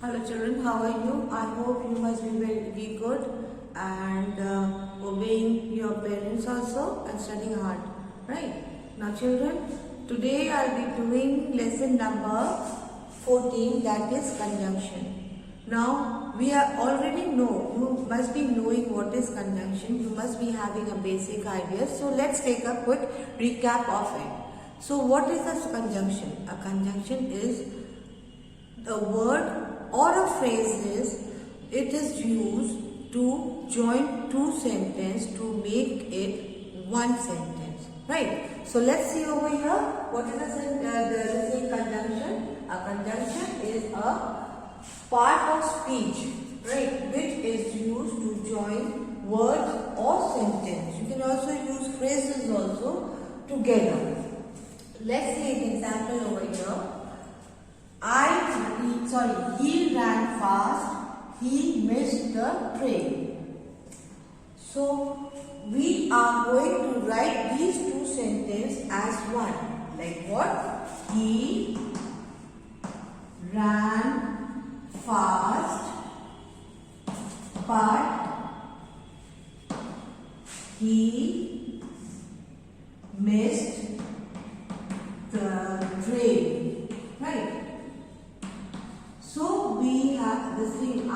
Hello children, how are you? I hope you must be very good and obeying your parents also and studying hard. Right? Now children, today I'll be doing lesson number 14, that is conjunction. Now we are already know, you must be knowing what is conjunction, you must be having a basic idea. So let's take a quick recap of it. So what is a conjunction? A conjunction is a word or a phrase it is used to join two sentences to make it one sentence, right? So let's see over here, what is the conjunction? A conjunction is a part of speech, right, which is used to join words or sentence. You can also use phrases also together. Let's see an example over here. He ran fast, he missed the train. So, we are going to write these two sentences as one. Like what? He ran fast, but he missed the train. Right? So we have this thing.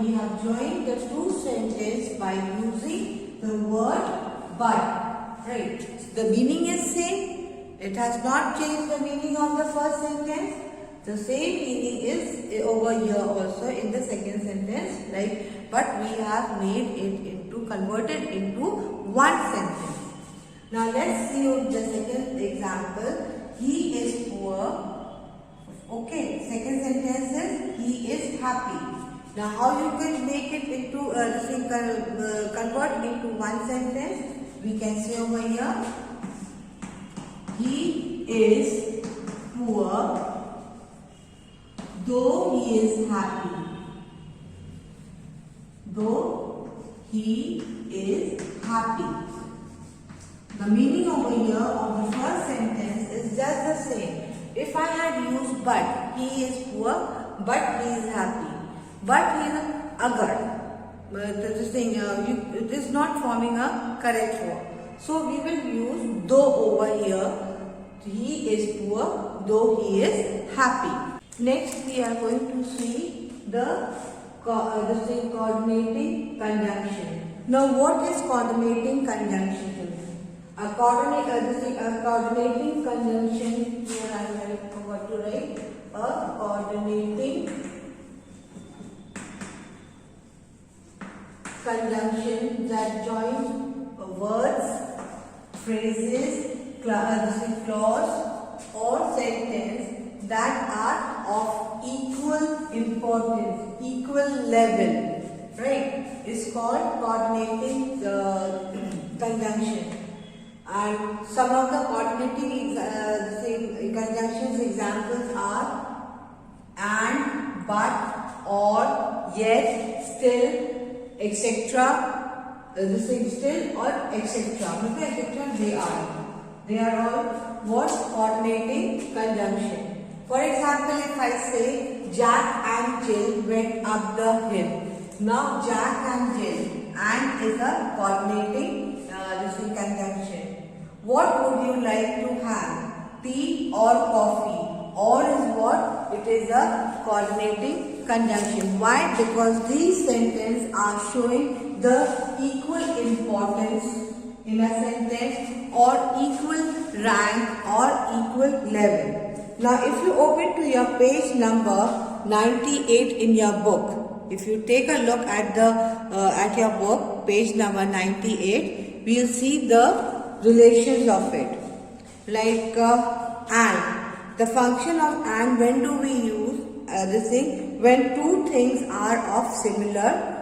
We have joined the two sentences by using the word but. Right. The meaning is same. It has not changed the meaning of the first sentence. The same meaning is over here also in the second sentence. Right. But we have made it converted into one sentence. Now let's see the second example. He is poor. Okay, second sentence is he is happy. Now how you can make it into convert into one sentence? We can say over here, he is poor though he is happy. Though he is happy. The meaning over here of the first sentence is just the same. If I had used but, he is poor, but he is happy. But he is agar. It is not forming a correct form. So we will use though over here. He is poor, though he is happy. Next we are going to see the coordinating conjunction. Now what is coordinating conjunction? A coordinating conjunction, here I forgot to write, a coordinating conjunction that joins words, phrases, clause or sentence that are of equal importance, equal level, right, is called coordinating conjunction. And some of the coordinating conjunctions examples are and, but, or, yet, still, etc. Still or etc. They are all what? Coordinating conjunction. For example, if I say Jack and Jill went up the hill. Now Jack and Jill, and is a coordinating conjunction. What would you like to have? Tea or coffee? Or is what? It is a coordinating conjunction. Why? Because these sentences are showing the equal importance in a sentence or equal rank or equal level. Now if you open to your page number 98 in your book, if you take a look at your book, page number 98, we will see the relations of it. Like and. The function of and, when do we use this thing? When two things are of similar.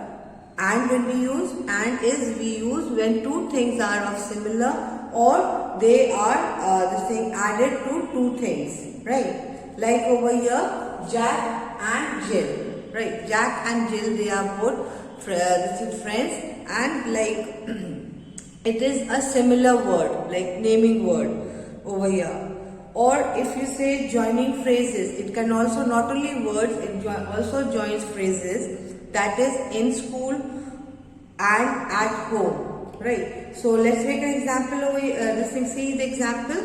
And when we use and is we use when two things are of similar or they are added to two things. Right? Like over here, Jack and Jill. Right? Jack and Jill, they are both friends, and like it is a similar word, like naming word over here. Or if you say joining phrases, it can also not only words, it also joins phrases, that is in school and at home, right? So let's make an example over this thing. See the example.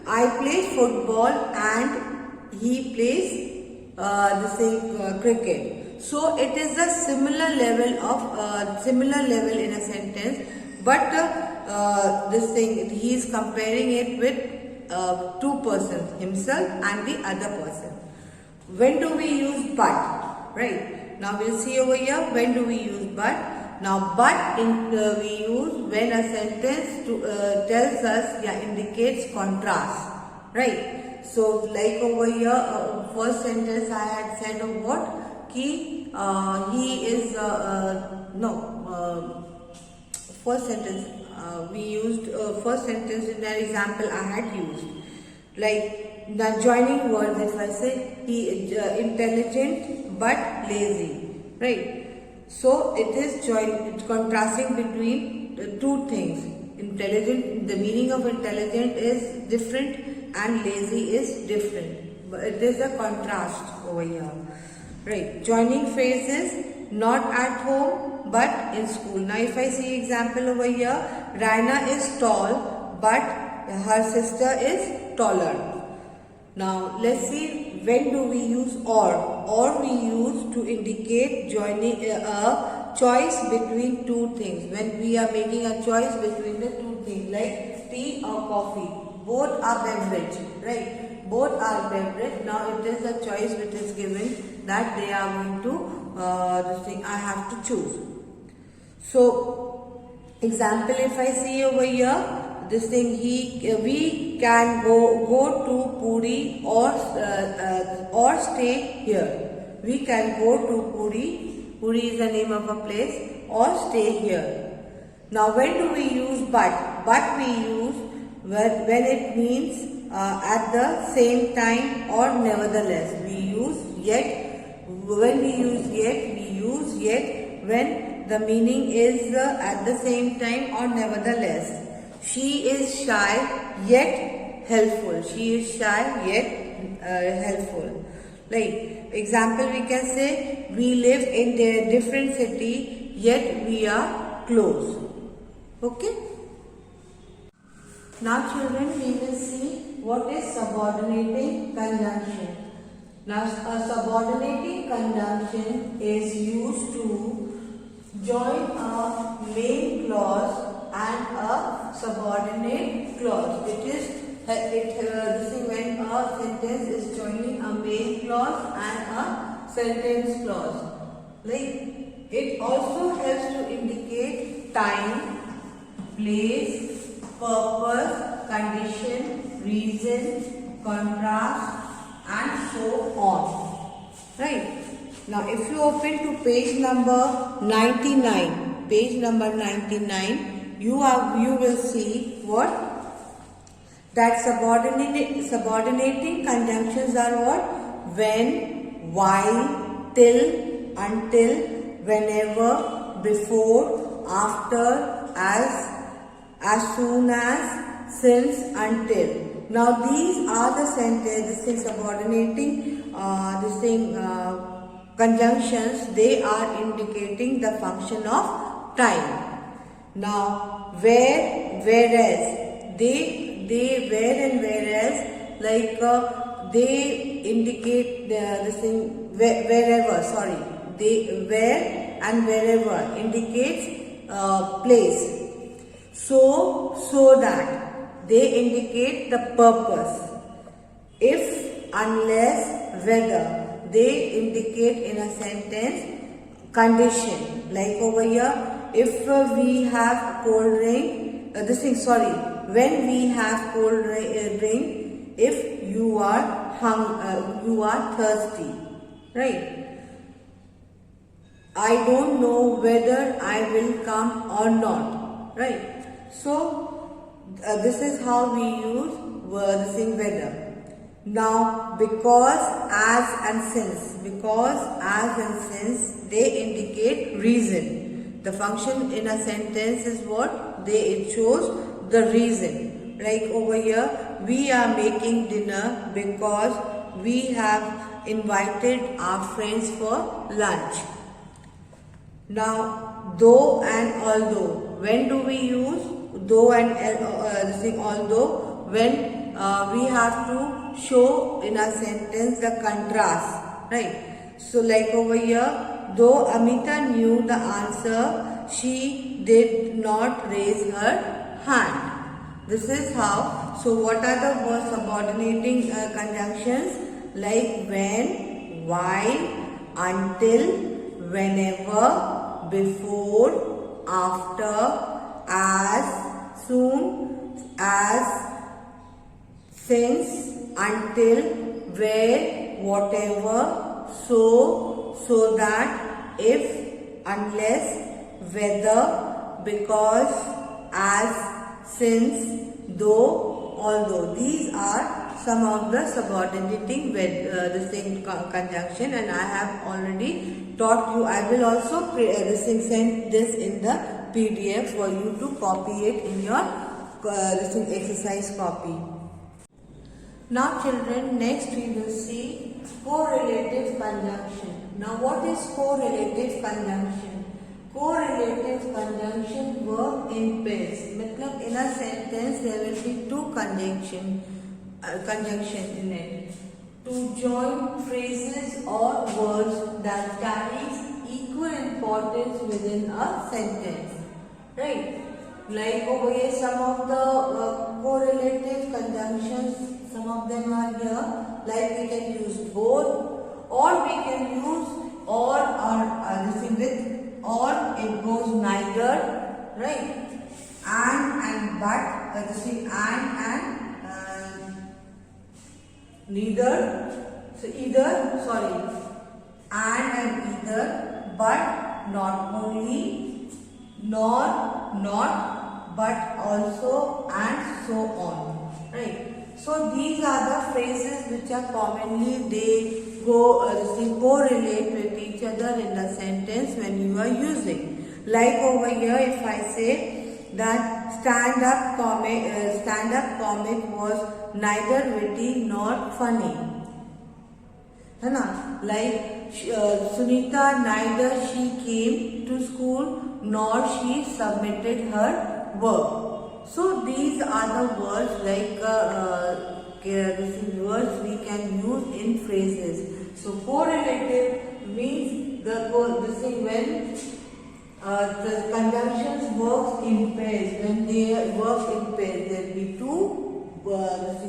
I play football and he plays cricket. So it is a similar level in a sentence, but he is comparing it with two persons, himself and the other person. When do we use but? Right. Now we'll see over here, when do we use but? Now but we use when a sentence tells us, indicates contrast. Right. So like over here, first sentence I had said of what? He is, first sentence we used, first sentence in that example I had used. Like the joining words, if I say he is intelligent but lazy, right? So it is contrasting between the two things. Intelligent, the meaning of intelligent is different and lazy is different. But it is a contrast over here. Right. Joining phrases, not at home but in school. Now if I see example over here, Raina is tall but her sister is taller. Now let's see, when do we use or? Or we use to indicate joining a choice between two things. When we are making a choice between the two things, like tea or coffee, both are beverage, right? Both are beverage. Now it is a choice which is given that they are going to I have to choose. So example, if I see over here, this thing, we can go to Puri or stay here. We can go to Puri. Puri is the name of a place, or stay here. Now when do we use but? But we use when it means at the same time or nevertheless. We use yet. When we use yet, we use yet when the meaning is at the same time or nevertheless. She is shy yet helpful. She is shy yet helpful. Like example, we can say we live in a different city yet we are close. Okay. Now children, we will see what is subordinating conjunction. Now a subordinating conjunction is used to join a main clause and a subordinate clause. It is when a sentence is joining a main clause and a sentence clause. Like it also helps to indicate time, place, purpose, condition, reason, contrast, and so on. Right. Now if you open to page number 99, you will see what? That subordinating conjunctions are what? When, while, till, until, whenever, before, after, as soon as, since, until. Now these are the sentences, subordinating conjunctions. They are indicating the function of time. Now where, whereas, where and whereas, like they indicate wherever. Where and wherever indicates place. So that they indicate the purpose. If, unless, whether, they indicate in a sentence condition. Like over here, if we have cold drink, when we have cold drink, if you are thirsty, right? I don't know whether I will come or not, right? So this is how we use whether. Now because, as and since, they indicate reason. The function in a sentence is what? It shows the reason. Like over here, we are making dinner because we have invited our friends for lunch. Now, though and although. When do we use though and although? When we have to show in a sentence the contrast, right? So like over here, though Amita knew the answer, she did not raise her hand. This is how. So what are the word subordinating conjunctions? Like when, while, until, whenever, before, after, as, soon, as, since, until, where, whatever, so that, if, unless, whether, because, as, since, though, although. These are some of the subordinating conjunction, and I have already taught you. I will also send this in the PDF for you to copy it in your exercise copy. Now children, next we will see correlative conjunction. Now what is correlative conjunction? Correlative conjunction work in pairs. मतलब in a sentence there will be two conjunction in it. To join phrases or words that carries equal importance within a sentence. Right? Like over here, some of the correlative conjunctions, some of them are here. Like we can use both, or we can use or with, or it goes neither, right? And but, and neither. So either, and either, but not only, nor not, but also, and so on, right? So these are the phrases which are commonly they correlate with each other in the sentence when you are using. Like over here, if I say that stand-up comic was neither witty nor funny. Like Sunita, neither she came to school nor she submitted her work. So these are the words like words we can use in phrases. So correlative means when the conjunctions work in pairs. When they work in pairs, there will be two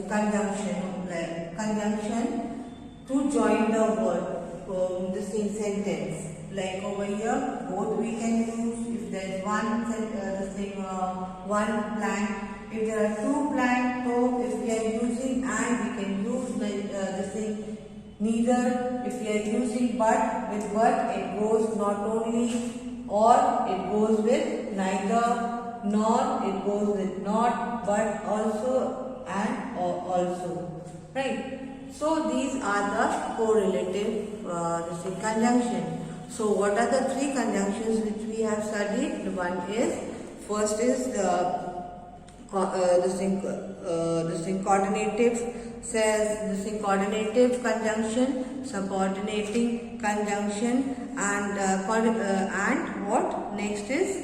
conjunction to join the word, the same sentence. Like over here, both we can use. If there is one blank, if there are two blank, so if we are using and, we can use neither. If we are using but, with but it goes not only, or it goes with neither, nor it goes with not, but also, and also, right? So these are the correlative conjunction. So what are the three conjunctions which we have studied? One is, first is coordinative conjunction, subordinating conjunction, and what next is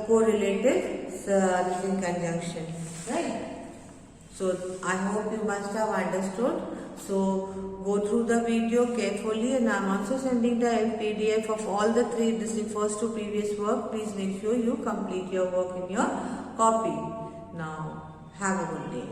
correlative conjunction, right? So I hope you must have understood. So go through the video carefully, and I am also sending the PDF of all the first two previous work. Please make sure you complete your work in your copy. Now have a good day.